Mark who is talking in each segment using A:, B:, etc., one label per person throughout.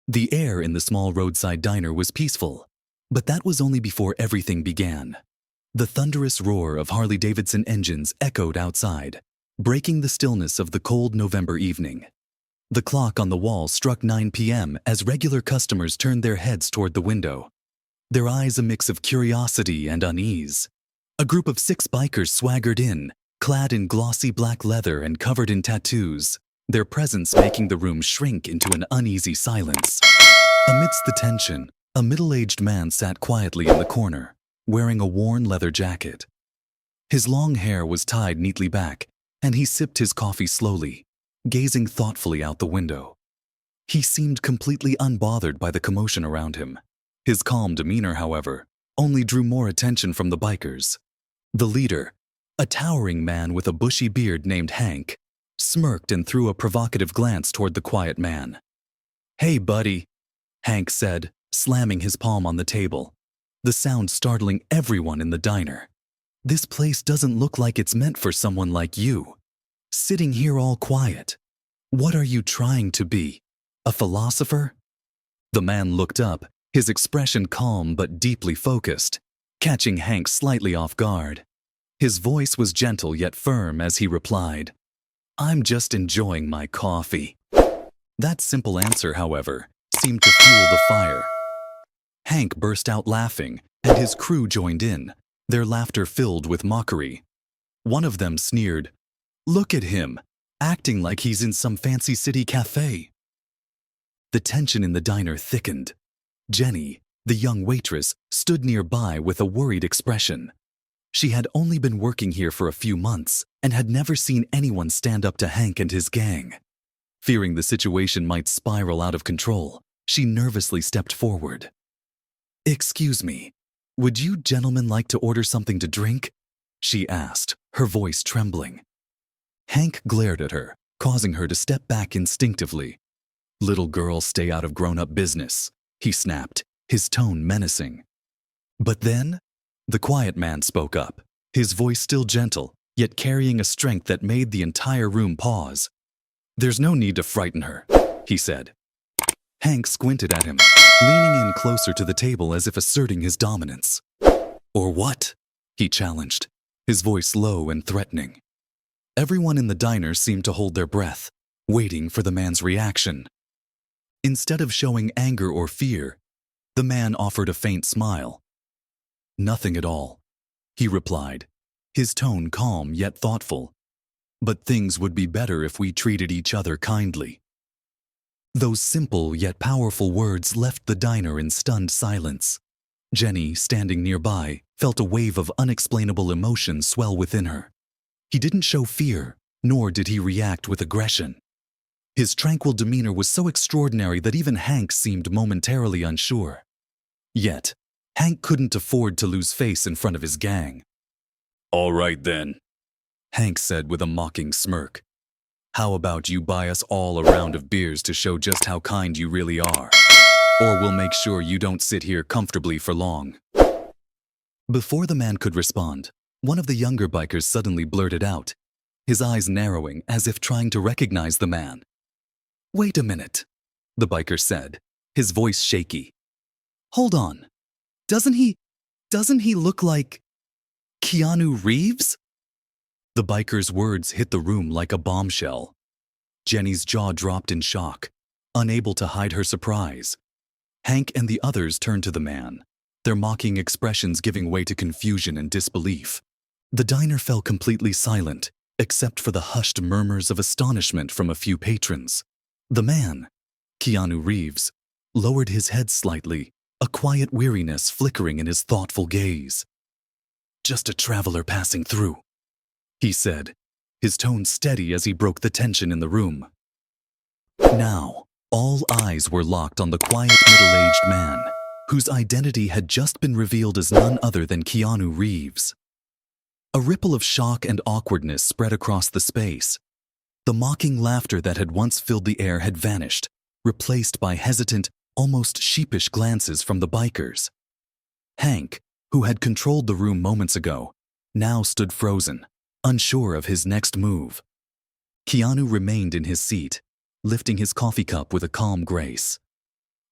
A: The air in the small roadside diner was peaceful, but that was only before everything began. The thunderous roar of Harley-Davidson engines echoed outside, breaking the stillness of the cold November evening. The clock on the wall struck 9 p.m. as regular customers turned their heads toward the window, their eyes a mix of curiosity and unease. A group of 6 bikers swaggered in, clad in glossy black leather and covered in tattoos, their presence making the room shrink into an uneasy silence. Amidst the tension, a middle-aged man sat quietly in the corner, wearing a worn leather jacket. His long hair was tied neatly back, and he sipped his coffee slowly, gazing thoughtfully out the window. He seemed completely unbothered by the commotion around him. His calm demeanor, however, only drew more attention from the bikers. The leader, a towering man with a bushy beard named Hank, smirked and threw a provocative glance toward the quiet man. "Hey, buddy," Hank said, slamming his palm on the table, the sound startling everyone in the diner. "This place doesn't look like it's meant for someone like you. Sitting here all quiet. What are you trying to be? A philosopher?" The man looked up, his expression calm but deeply focused, catching Hank slightly off guard. His voice was gentle yet firm as he replied, "I'm just enjoying my coffee." That simple answer, however, seemed to fuel the fire. Hank burst out laughing, and his crew joined in, their laughter filled with mockery. One of them sneered, "Look at him, acting like he's in some fancy city cafe." The tension in the diner thickened. Jenny, the young waitress, stood nearby with a worried expression. She had only been working here for a few months and had never seen anyone stand up to Hank and his gang. Fearing the situation might spiral out of control, she nervously stepped forward. "Excuse me, would you gentlemen like to order something to drink?" she asked, her voice trembling. Hank glared at her, causing her to step back instinctively. "Little girl, stay out of grown-up business," he snapped, his tone menacing. But then, the quiet man spoke up, his voice still gentle, yet carrying a strength that made the entire room pause. "There's no need to frighten her," he said. Hank squinted at him, leaning in closer to the table as if asserting his dominance. "Or what?" he challenged, his voice low and threatening. Everyone in the diner seemed to hold their breath, waiting for the man's reaction. Instead of showing anger or fear, the man offered a faint smile. "Nothing at all," he replied, his tone calm yet thoughtful. "But things would be better if we treated each other kindly." Those simple yet powerful words left the diner in stunned silence. Jenny, standing nearby, felt a wave of unexplainable emotion swell within her. He didn't show fear, nor did he react with aggression. His tranquil demeanor was so extraordinary that even Hank seemed momentarily unsure. Yet, Hank couldn't afford to lose face in front of his gang. "All right then," Hank said with a mocking smirk. "How about you buy us all a round of beers to show just how kind you really are? Or we'll make sure you don't sit here comfortably for long." Before the man could respond, one of the younger bikers suddenly blurted out, his eyes narrowing as if trying to recognize the man. "Wait a minute," the biker said, his voice shaky. "Hold on. Doesn't he look like Keanu Reeves?" The biker's words hit the room like a bombshell. Jenny's jaw dropped in shock, unable to hide her surprise. Hank and the others turned to the man, their mocking expressions giving way to confusion and disbelief. The diner fell completely silent, except for the hushed murmurs of astonishment from a few patrons. The man, Keanu Reeves, lowered his head slightly, a quiet weariness flickering in his thoughtful gaze. "Just a traveler passing through," he said, his tone steady as he broke the tension in the room. Now, all eyes were locked on the quiet middle-aged man, whose identity had just been revealed as none other than Keanu Reeves. A ripple of shock and awkwardness spread across the space. The mocking laughter that had once filled the air had vanished, replaced by hesitant, almost sheepish glances from the bikers. Hank, who had controlled the room moments ago, now stood frozen, unsure of his next move. Keanu remained in his seat, lifting his coffee cup with a calm grace.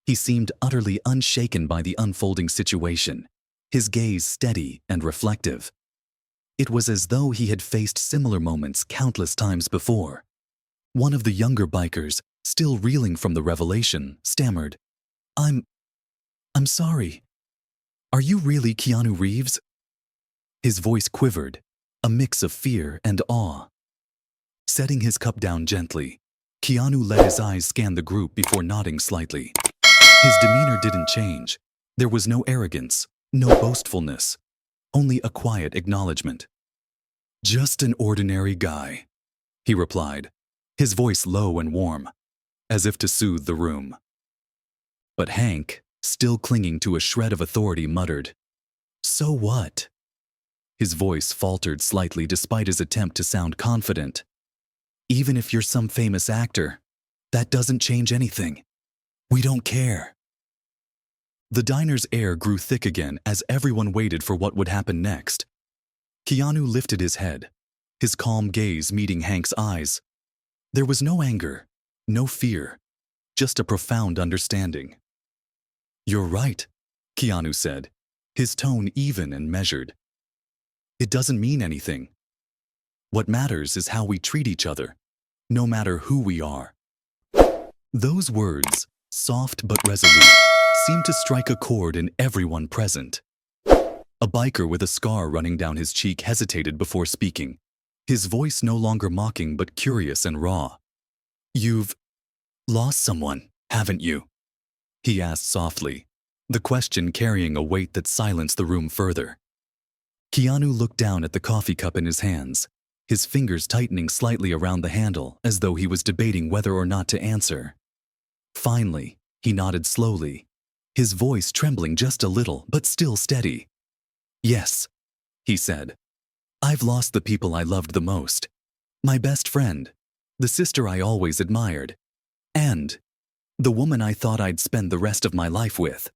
A: He seemed utterly unshaken by the unfolding situation, his gaze steady and reflective. It was as though he had faced similar moments countless times before. One of the younger bikers, still reeling from the revelation, stammered, I'm sorry. Are you really Keanu Reeves?" His voice quivered, a mix of fear and awe. Setting his cup down gently, Keanu let his eyes scan the group before nodding slightly. His demeanor didn't change. There was no arrogance, no boastfulness, only a quiet acknowledgement. "Just an ordinary guy," he replied, his voice low and warm, as if to soothe the room. But Hank, still clinging to a shred of authority, muttered, "So what?" His voice faltered slightly despite his attempt to sound confident. "Even if you're some famous actor, that doesn't change anything. We don't care." The diner's air grew thick again as everyone waited for what would happen next. Keanu lifted his head, his calm gaze meeting Hank's eyes. There was no anger, no fear, just a profound understanding. "You're right," Keanu said, his tone even and measured. "It doesn't mean anything. What matters is how we treat each other, no matter who we are." Those words, soft but resolute, seemed to strike a chord in everyone present. A biker with a scar running down his cheek hesitated before speaking, his voice no longer mocking but curious and raw. "You've lost someone, haven't you?" he asked softly, the question carrying a weight that silenced the room further. Keanu looked down at the coffee cup in his hands, his fingers tightening slightly around the handle as though he was debating whether or not to answer. Finally, he nodded slowly, his voice trembling just a little but still steady. "Yes," he said. "I've lost the people I loved the most. My best friend, the sister I always admired, and the woman I thought I'd spend the rest of my life with."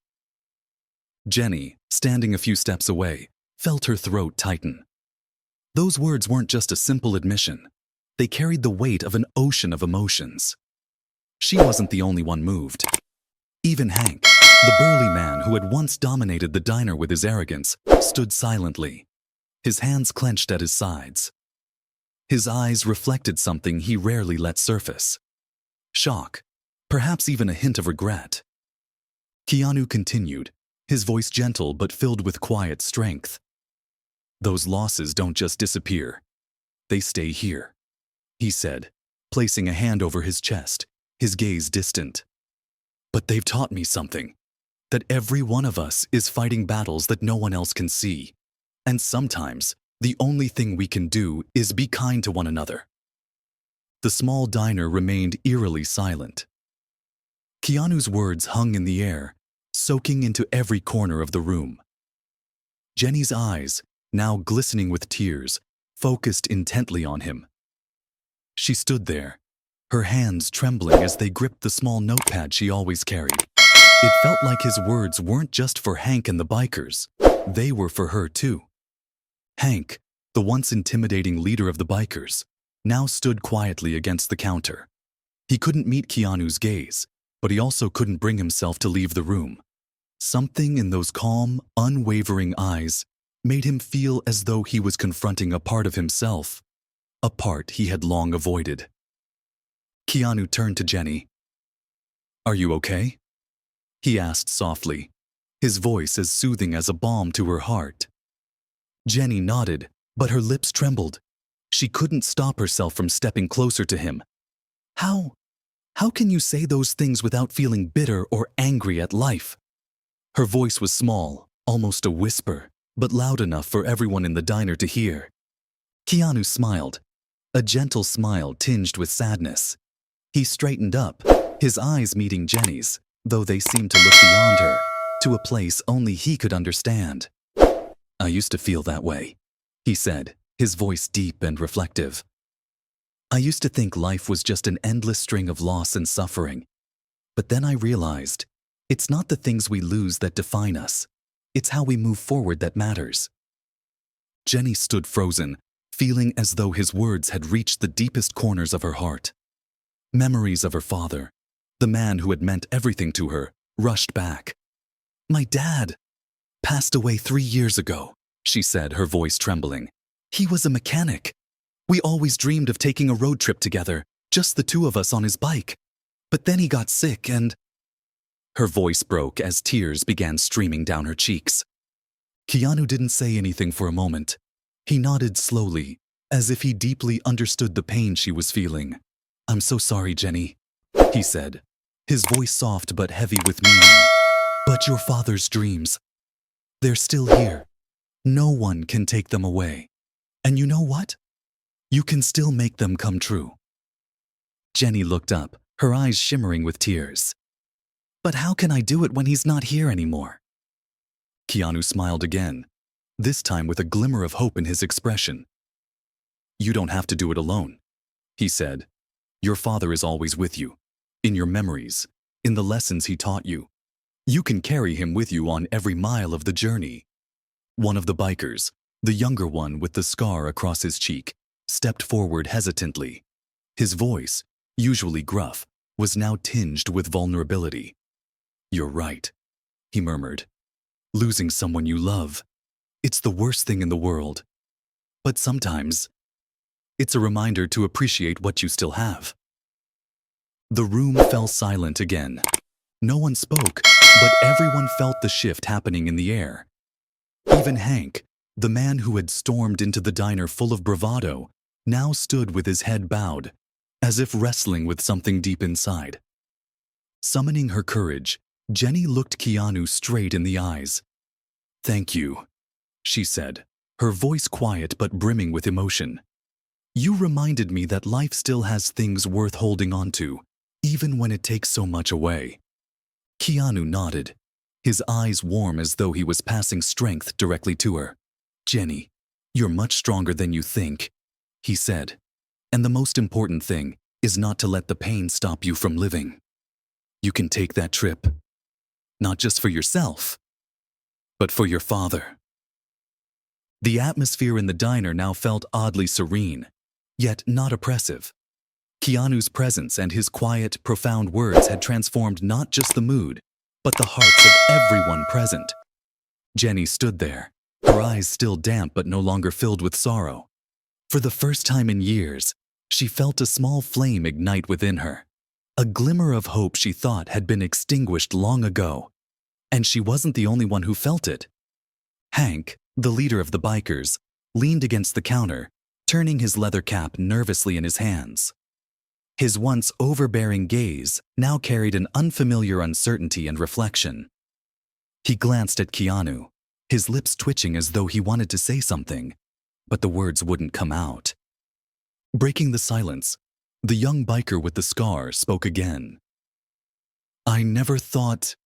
A: Jenny, standing a few steps away, felt her throat tighten. Those words weren't just a simple admission. They carried the weight of an ocean of emotions. She wasn't the only one moved. Even Hank, the burly man who had once dominated the diner with his arrogance, stood silently, his hands clenched at his sides. His eyes reflected something he rarely let surface. Shock, perhaps even a hint of regret. Keanu continued, his voice gentle but filled with quiet strength. "Those losses don't just disappear. They stay here," he said, placing a hand over his chest, his gaze distant. "But they've taught me something, that every one of us is fighting battles that no one else can see, and sometimes the only thing we can do is be kind to one another." The small diner remained eerily silent. Keanu's words hung in the air, soaking into every corner of the room. Jenny's eyes, now glistening with tears, focused intently on him. She stood there, her hands trembling as they gripped the small notepad she always carried. It felt like his words weren't just for Hank and the bikers, they were for her too. Hank, the once intimidating leader of the bikers, now stood quietly against the counter. He couldn't meet Keanu's gaze, but he also couldn't bring himself to leave the room. Something in those calm, unwavering eyes made him feel as though he was confronting a part of himself, a part he had long avoided. Keanu turned to Jenny. "Are you okay?" he asked softly, his voice as soothing as a balm to her heart. Jenny nodded, but her lips trembled. She couldn't stop herself from stepping closer to him. How can you say those things without feeling bitter or angry at life?" Her voice was small, almost a whisper, but loud enough for everyone in the diner to hear. Keanu smiled, a gentle smile tinged with sadness. He straightened up, his eyes meeting Jenny's, though they seemed to look beyond her, to a place only he could understand. "I used to feel that way," he said, his voice deep and reflective. "I used to think life was just an endless string of loss and suffering. But then I realized, it's not the things we lose that define us. It's how we move forward that matters." Jenny stood frozen, feeling as though his words had reached the deepest corners of her heart. Memories of her father, the man who had meant everything to her, rushed back. "My dad passed away 3 years ago," she said, her voice trembling. "He was a mechanic. We always dreamed of taking a road trip together, just the two of us on his bike. But then he got sick and—" Her voice broke as tears began streaming down her cheeks. Keanu didn't say anything for a moment. He nodded slowly, as if he deeply understood the pain she was feeling. "I'm so sorry, Jenny," he said, his voice soft but heavy with meaning. "But your father's dreams, they're still here. No one can take them away. And you know what? You can still make them come true." Jenny looked up, her eyes shimmering with tears. "But how can I do it when he's not here anymore?" Keanu smiled again, this time with a glimmer of hope in his expression. "You don't have to do it alone," he said. "Your father is always with you, in your memories, in the lessons he taught you. You can carry him with you on every mile of the journey." One of the bikers, the younger one with the scar across his cheek, stepped forward hesitantly. His voice, usually gruff, was now tinged with vulnerability. "You're right," he murmured. "Losing someone you love, it's the worst thing in the world. But sometimes, it's a reminder to appreciate what you still have." The room fell silent again. No one spoke, but everyone felt the shift happening in the air. Even Hank, the man who had stormed into the diner full of bravado, now stood with his head bowed, as if wrestling with something deep inside. Summoning her courage, Jenny looked Keanu straight in the eyes. "Thank you," she said, her voice quiet but brimming with emotion. "You reminded me that life still has things worth holding on to, even when it takes so much away." Keanu nodded, his eyes warm as though he was passing strength directly to her. "Jenny, you're much stronger than you think," he said. "And the most important thing is not to let the pain stop you from living. You can take that trip, not just for yourself, but for your father." The atmosphere in the diner now felt oddly serene, yet not oppressive. Keanu's presence and his quiet, profound words had transformed not just the mood, but the hearts of everyone present. Jenny stood there, her eyes still damp but no longer filled with sorrow. For the first time in years, she felt a small flame ignite within her, a glimmer of hope she thought had been extinguished long ago. And she wasn't the only one who felt it. Hank, the leader of the bikers, leaned against the counter, turning his leather cap nervously in his hands. His once overbearing gaze now carried an unfamiliar uncertainty and reflection. He glanced at Keanu, his lips twitching as though he wanted to say something, but the words wouldn't come out. Breaking the silence, the young biker with the scar spoke again. "I never thought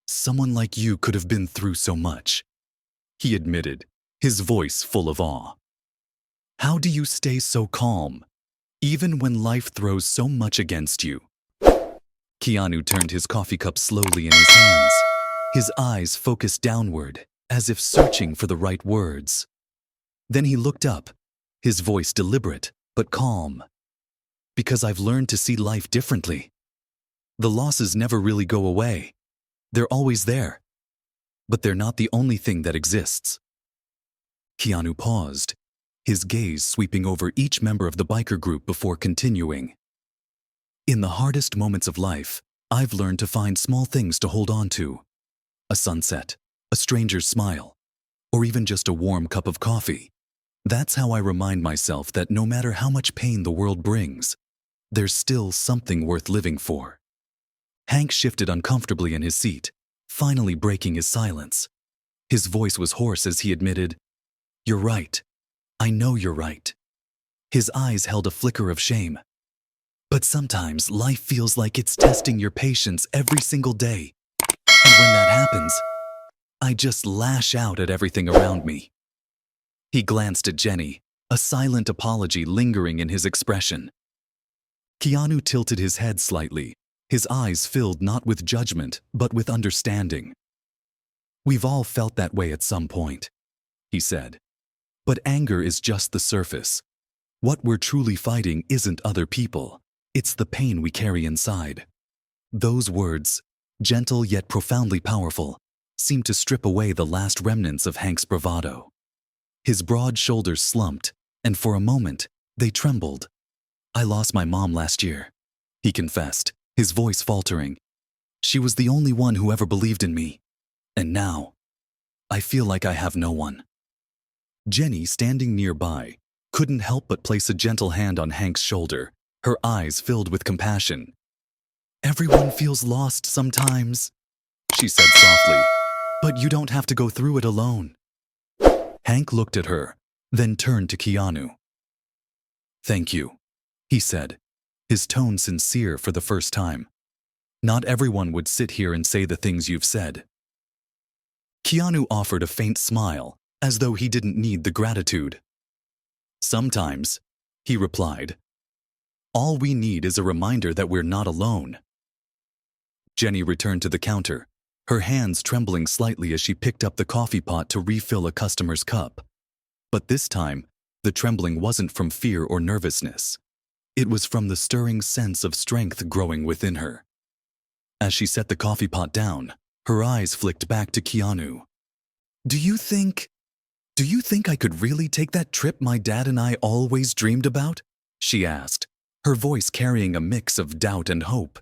A: someone like you could have been through so much," he admitted, his voice full of awe. "How do you stay so calm, even when life throws so much against you?" Keanu turned his coffee cup slowly in his hands, his eyes focused downward, as if searching for the right words. Then he looked up, his voice deliberate but calm. "Because I've learned to see life differently. The losses never really go away. They're always there. But they're not the only thing that exists." Keanu paused, his gaze sweeping over each member of the biker group before continuing. "In the hardest moments of life, I've learned to find small things to hold on to. A sunset, a stranger's smile, or even just a warm cup of coffee. That's how I remind myself that no matter how much pain the world brings, there's still something worth living for." Hank shifted uncomfortably in his seat, finally breaking his silence. His voice was hoarse as he admitted, "You're right. I know you're right." His eyes held a flicker of shame. "But sometimes life feels like it's testing your patience every single day. And when that happens, I just lash out at everything around me." He glanced at Jenny, a silent apology lingering in his expression. Keanu tilted his head slightly, his eyes filled not with judgment, but with understanding. "We've all felt that way at some point," he said. "But anger is just the surface. What we're truly fighting isn't other people, it's the pain we carry inside." Those words, gentle yet profoundly powerful, seemed to strip away the last remnants of Hank's bravado. His broad shoulders slumped, and for a moment, they trembled. "I lost my mom last year," he confessed, his voice faltering. "She was the only one who ever believed in me. And now, I feel like I have no one." Jenny, standing nearby, couldn't help but place a gentle hand on Hank's shoulder, her eyes filled with compassion. "Everyone feels lost sometimes," she said softly, "but you don't have to go through it alone." Hank looked at her, then turned to Keanu. "Thank you," he said, his tone sincere for the first time. "Not everyone would sit here and say the things you've said." Keanu offered a faint smile, as though he didn't need the gratitude. "Sometimes," he replied. "All we need is a reminder that we're not alone." Jenny returned to the counter, her hands trembling slightly as she picked up the coffee pot to refill a customer's cup. But this time, the trembling wasn't from fear or nervousness. It was from the stirring sense of strength growing within her. As she set the coffee pot down, her eyes flicked back to Keanu. Do you think I could really take that trip my dad and I always dreamed about?" she asked, her voice carrying a mix of doubt and hope.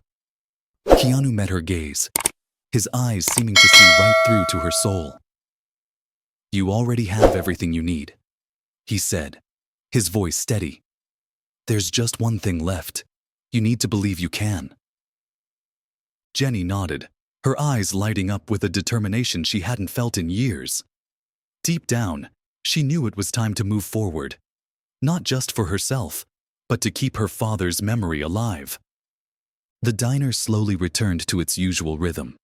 A: Keanu met her gaze, his eyes seeming to see right through to her soul. "You already have everything you need," he said, his voice steady. "There's just one thing left. You need to believe you can." Jenny nodded, her eyes lighting up with a determination she hadn't felt in years. Deep down, she knew it was time to move forward, not just for herself, but to keep her father's memory alive. The diner slowly returned to its usual rhythm.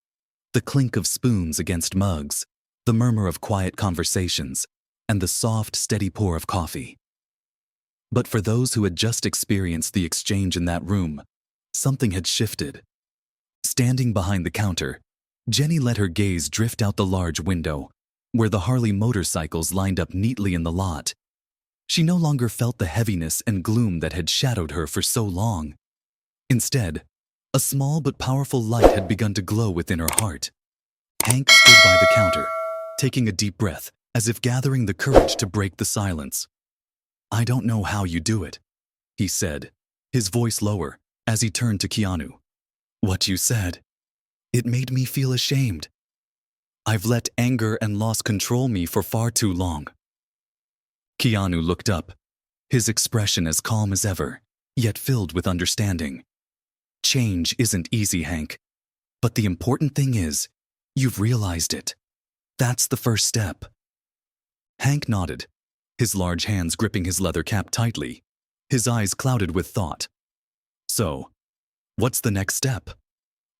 A: The clink of spoons against mugs, the murmur of quiet conversations, and the soft, steady pour of coffee. But for those who had just experienced the exchange in that room, something had shifted. Standing behind the counter, Jenny let her gaze drift out the large window, where the Harley motorcycles lined up neatly in the lot. She no longer felt the heaviness and gloom that had shadowed her for so long. Instead, a small but powerful light had begun to glow within her heart. Hank stood by the counter, taking a deep breath, as if gathering the courage to break the silence. "I don't know how you do it," he said, his voice lower, as he turned to Keanu. "What you said, it made me feel ashamed. I've let anger and loss control me for far too long." Keanu looked up, his expression as calm as ever, yet filled with understanding. "Change isn't easy, Hank. But the important thing is, you've realized it. That's the first step." Hank nodded, his large hands gripping his leather cap tightly, his eyes clouded with thought. "So, what's the next step?"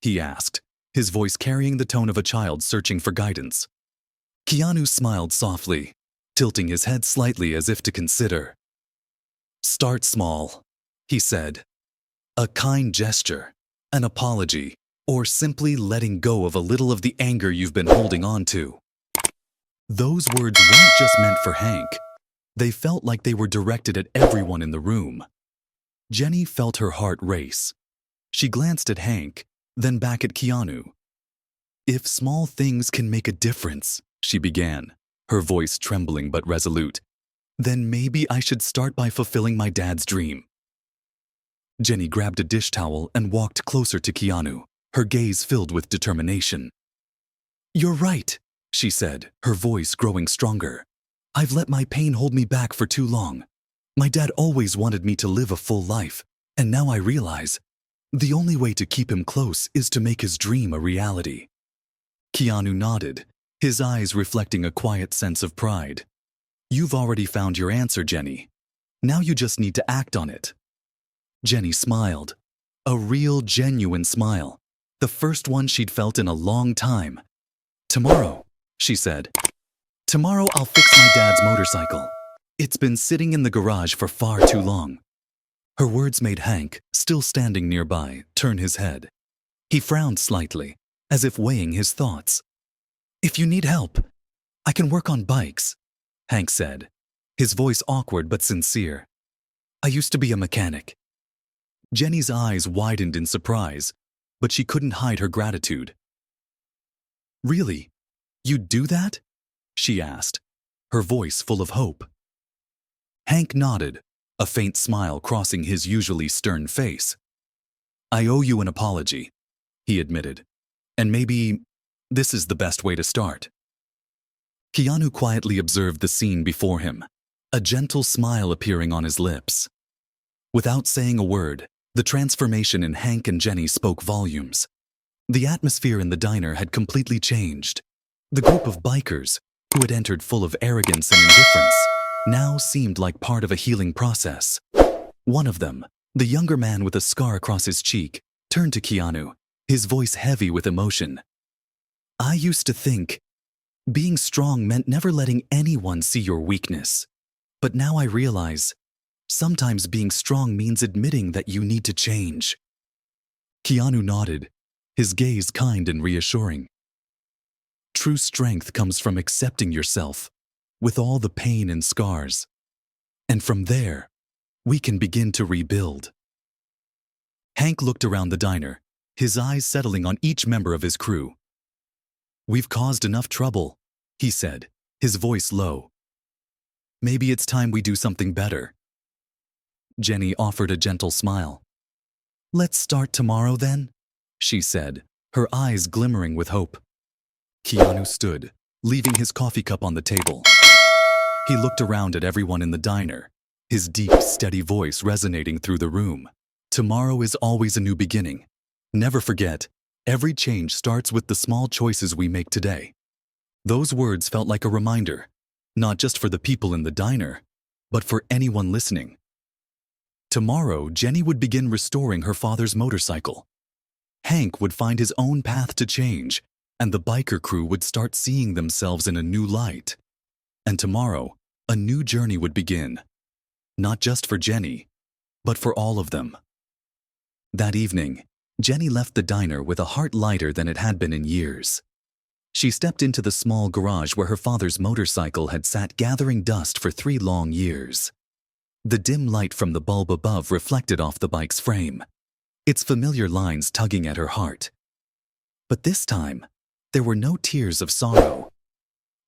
A: he asked, his voice carrying the tone of a child searching for guidance. Keanu smiled softly, tilting his head slightly as if to consider. "Start small," he said. "A kind gesture, an apology, or simply letting go of a little of the anger you've been holding on to." Those words weren't just meant for Hank. They felt like they were directed at everyone in the room. Jenny felt her heart race. She glanced at Hank, then back at Keanu. "If small things can make a difference," she began, her voice trembling but resolute, "then maybe I should start by fulfilling my dad's dream." Jenny grabbed a dish towel and walked closer to Keanu, her gaze filled with determination. "You're right," she said, her voice growing stronger. "I've let my pain hold me back for too long. My dad always wanted me to live a full life, and now I realize the only way to keep him close is to make his dream a reality." Keanu nodded, his eyes reflecting a quiet sense of pride. "You've already found your answer, Jenny. Now you just need to act on it." Jenny smiled. A real, genuine smile. The first one she'd felt in a long time. "Tomorrow," she said. "Tomorrow I'll fix my dad's motorcycle. It's been sitting in the garage for far too long." Her words made Hank, still standing nearby, turn his head. He frowned slightly, as if weighing his thoughts. "If you need help, I can work on bikes," Hank said, his voice awkward but sincere. "I used to be a mechanic." Jenny's eyes widened in surprise, but she couldn't hide her gratitude. Really? You'd do that? She asked, her voice full of hope. Hank nodded, a faint smile crossing his usually stern face. I owe you an apology, he admitted, and maybe this is the best way to start. Keanu quietly observed the scene before him, a gentle smile appearing on his lips. Without saying a word, the transformation in Hank and Jenny spoke volumes. The atmosphere in the diner had completely changed. The group of bikers, who had entered full of arrogance and indifference, now seemed like part of a healing process. One of them, the younger man with a scar across his cheek, turned to Keanu, his voice heavy with emotion. I used to think being strong meant never letting anyone see your weakness. But now I realize, sometimes being strong means admitting that you need to change. Keanu nodded, his gaze kind and reassuring. True strength comes from accepting yourself, with all the pain and scars. And from there, we can begin to rebuild. Hank looked around the diner, his eyes settling on each member of his crew. We've caused enough trouble, he said, his voice low. Maybe it's time we do something better. Jenny offered a gentle smile. Let's start tomorrow then, she said, her eyes glimmering with hope. Keanu stood, leaving his coffee cup on the table. He looked around at everyone in the diner, his deep, steady voice resonating through the room. Tomorrow is always a new beginning. Never forget, every change starts with the small choices we make today. Those words felt like a reminder, not just for the people in the diner, but for anyone listening. Tomorrow, Jenny would begin restoring her father's motorcycle. Hank would find his own path to change, and the biker crew would start seeing themselves in a new light. And tomorrow, a new journey would begin, not just for Jenny, but for all of them. That evening, Jenny left the diner with a heart lighter than it had been in years. She stepped into the small garage where her father's motorcycle had sat gathering dust for 3 long years. The dim light from the bulb above reflected off the bike's frame, its familiar lines tugging at her heart. But this time, there were no tears of sorrow,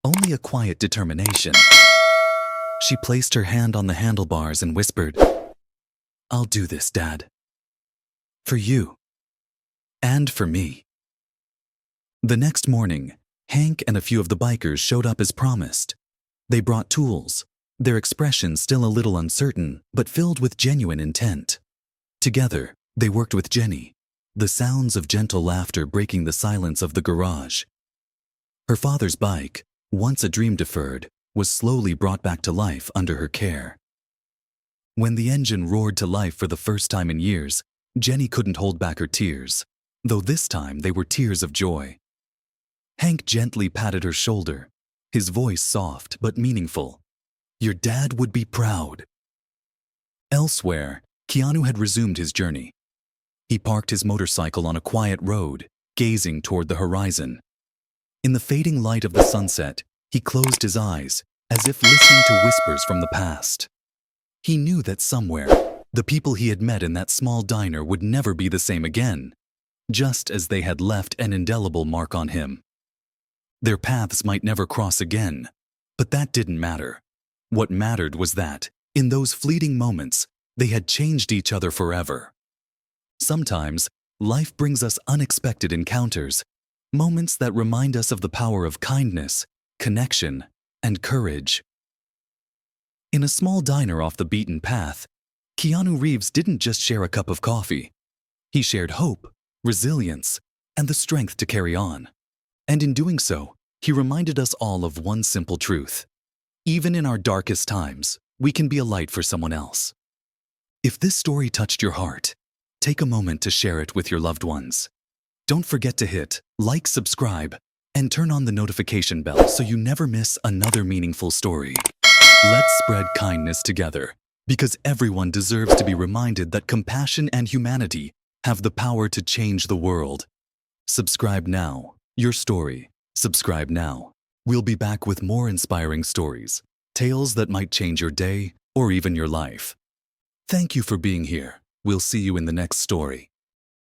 A: only a quiet determination. She placed her hand on the handlebars and whispered, I'll do this, Dad. For you. And for me. The next morning, Hank and a few of the bikers showed up as promised. They brought tools, their expressions still a little uncertain, but filled with genuine intent. Together, they worked with Jenny, the sounds of gentle laughter breaking the silence of the garage. Her father's bike, once a dream deferred, was slowly brought back to life under her care. When the engine roared to life for the first time in years, Jenny couldn't hold back her tears, though this time they were tears of joy. Hank gently patted her shoulder, his voice soft but meaningful. Your dad would be proud. Elsewhere, Keanu had resumed his journey. He parked his motorcycle on a quiet road, gazing toward the horizon. In the fading light of the sunset, he closed his eyes, as if listening to whispers from the past. He knew that somewhere, the people he had met in that small diner would never be the same again, just as they had left an indelible mark on him. Their paths might never cross again, but that didn't matter. What mattered was that, in those fleeting moments, they had changed each other forever. Sometimes, life brings us unexpected encounters, moments that remind us of the power of kindness, connection, and courage. In a small diner off the beaten path, Keanu Reeves didn't just share a cup of coffee. He shared hope, resilience, and the strength to carry on. And in doing so, he reminded us all of one simple truth. Even in our darkest times, we can be a light for someone else. If this story touched your heart, take a moment to share it with your loved ones. Don't forget to hit like, subscribe, and turn on the notification bell so you never miss another meaningful story. Let's spread kindness together, because everyone deserves to be reminded that compassion and humanity have the power to change the world. Subscribe now. Your story. Subscribe now. We'll be back with more inspiring stories, tales that might change your day or even your life. Thank you for being here. We'll see you in the next story.